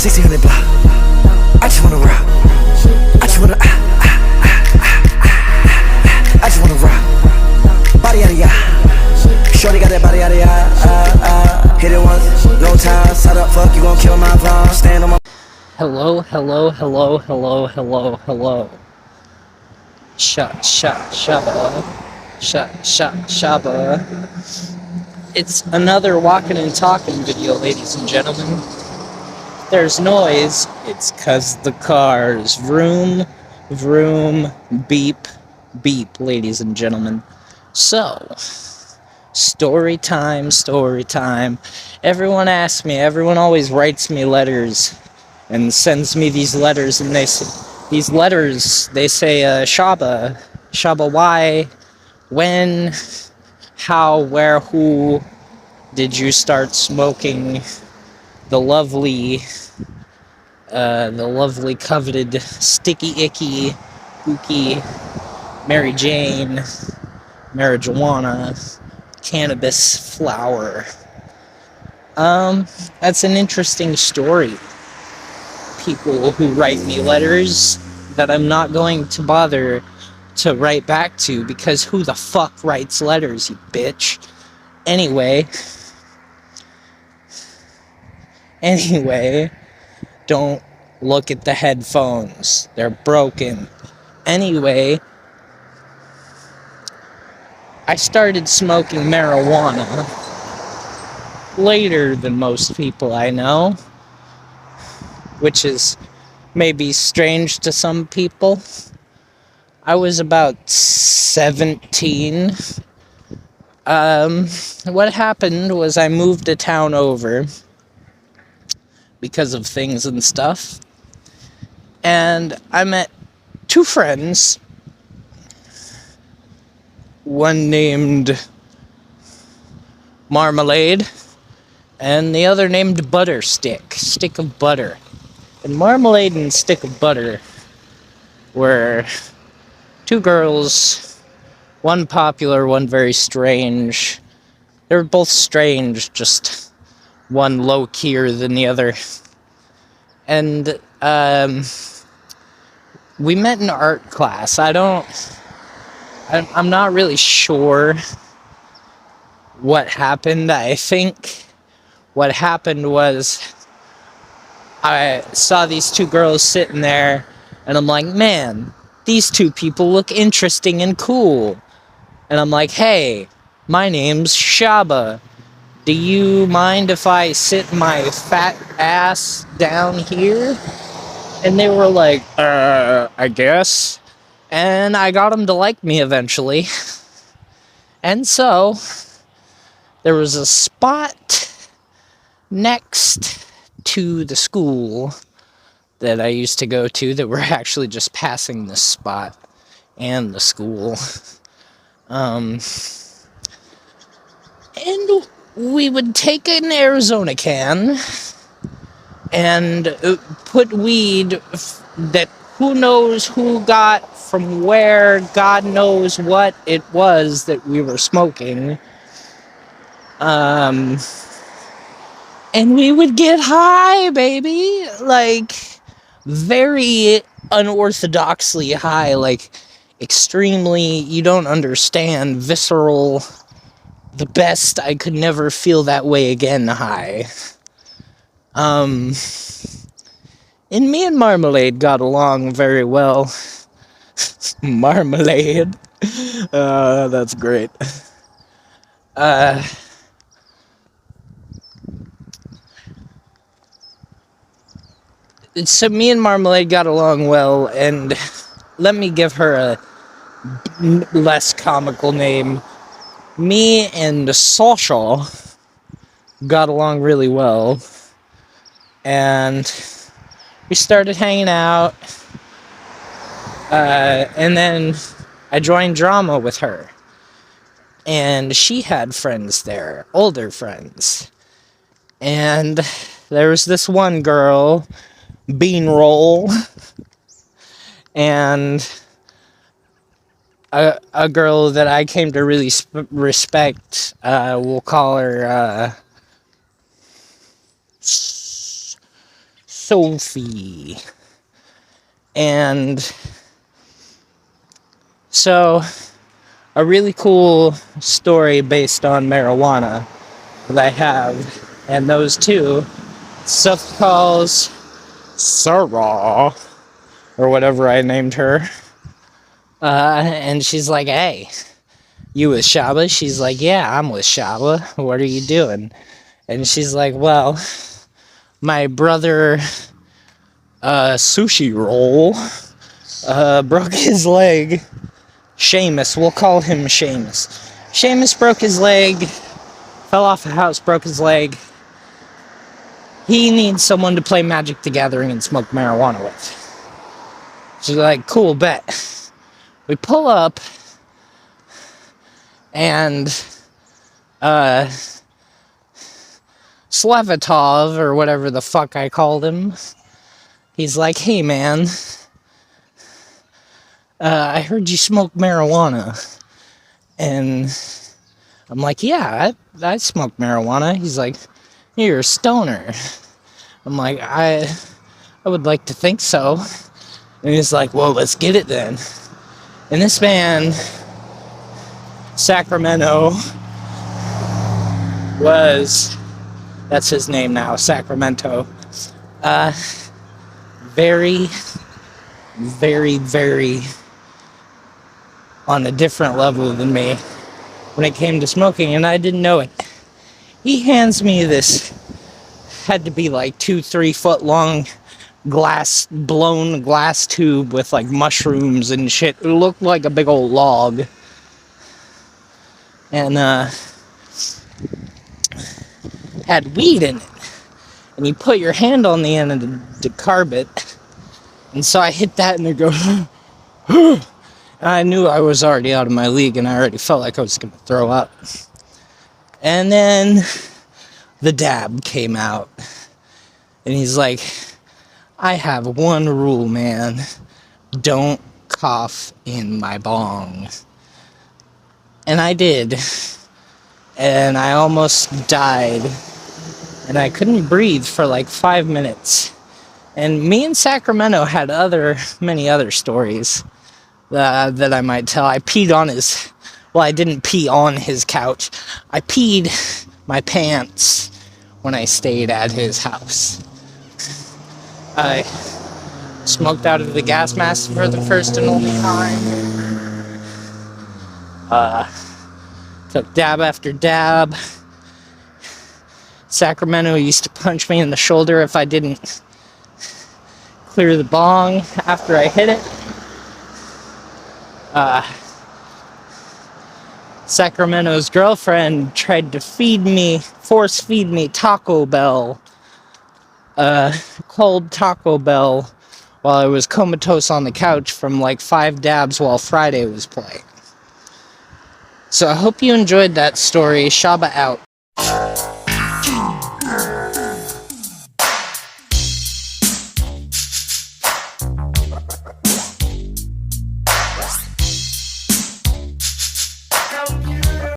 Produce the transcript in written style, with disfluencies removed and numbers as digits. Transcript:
1600 block. I just wanna rock. I just wanna I just wanna rock. Body yada yada. Shorty got that body yada yada. Hit it once, no time. Side up, fuck, you gon' kill my vibe. Stand on my. Hello. Shabbah. It's another walking and talking video, ladies and gentlemen. There's noise. It's 'cause the cars. Vroom, vroom, beep, beep, ladies and gentlemen. So, story time. Everyone asks me, everyone always writes me letters and sends me these letters, and they say, Shabbah, why, when, how, where, who did you start smoking the lovely coveted sticky icky spooky Mary Jane marijuana cannabis flower? That's an interesting story. People who write me letters that I'm not going to bother to write back to, because who the fuck writes letters, you bitch? Anyway, don't look at the headphones. They're broken. Anyway, I started smoking marijuana later than most people I know, which is maybe strange to some people. I was about 17. What happened was I moved a town over because of things and stuff, and I met two friends, one named Marmalade and the other named Butter Stick of Butter. And Marmalade and Stick of Butter were two girls, one popular, one very strange. They were both strange, just one low-keyer than the other. And we met in art class. I'm not really sure what happened. I think what happened was I saw these two girls sitting there, and I'm like, man, these two people look interesting and cool. And I'm like, hey, my name's Shabbah. Do you mind if I sit my fat ass down here? And they were like, I guess. And I got them to like me eventually. And so, there was a spot next to the school that I used to go to that we're actually just passing this spot and the school. And we would take an Arizona can and put weed that who knows who got from where, God knows what it was that we were smoking. And we would get high, baby. Like, very unorthodoxly high. Like, extremely, you don't understand, visceral, the best, I could never feel that way again high. And me and Marmalade got along very well. Marmalade. That's great. So me and Marmalade got along well, and let me give her a less comical name. Me and Sasha got along really well, and we started hanging out, and then I joined drama with her, and she had friends there, older friends, and there was this one girl, Beanroll, and a girl that I came to really respect. We'll call her Sophie. And so, a really cool story based on marijuana that I have, and those two, Soph calls Sarah, or whatever I named her, and she's like, hey, you with Shabbah? She's like, yeah, I'm with Shabbah. What are you doing? And she's like, well, my brother, Sushi Roll, broke his leg. Seamus, we'll call him Seamus. Seamus broke his leg, fell off a house, broke his leg. He needs someone to play Magic the Gathering and smoke marijuana with. She's like, cool, bet. We pull up, and Slavatov, or whatever the fuck I called him, he's like, hey man, I heard you smoke marijuana. And I'm like, yeah, I smoke marijuana. He's like, you're a stoner. I'm like, I would like to think so. And he's like, well, let's get it then. And this man, Sacramento, that's his name now, Sacramento, very, very, very on a different level than me when it came to smoking, and I didn't know it. He hands me this, had to be like 2-3 foot long blown glass tube with like mushrooms and shit. It looked like a big old log. And had weed in it. And you put your hand on the end of the decarb it. And so I hit that and it goes, and I knew I was already out of my league and I already felt like I was going to throw up. And then the dab came out. And he's like, I have one rule, man. Don't cough in my bong. And I did. And I almost died. And I couldn't breathe for like 5 minutes. And me and Sacramento had many other stories that I might tell. I peed on his... Well, I didn't pee on his couch. I peed my pants when I stayed at his house. I smoked out of the gas mask for the first and only time. Took dab after dab. Sacramento used to punch me in the shoulder if I didn't clear the bong after I hit it. Sacramento's girlfriend tried to force feed me Taco Bell. Cold Taco Bell while I was comatose on the couch from like 5 dabs while Friday was playing. So I hope you enjoyed that story. Shabbah out.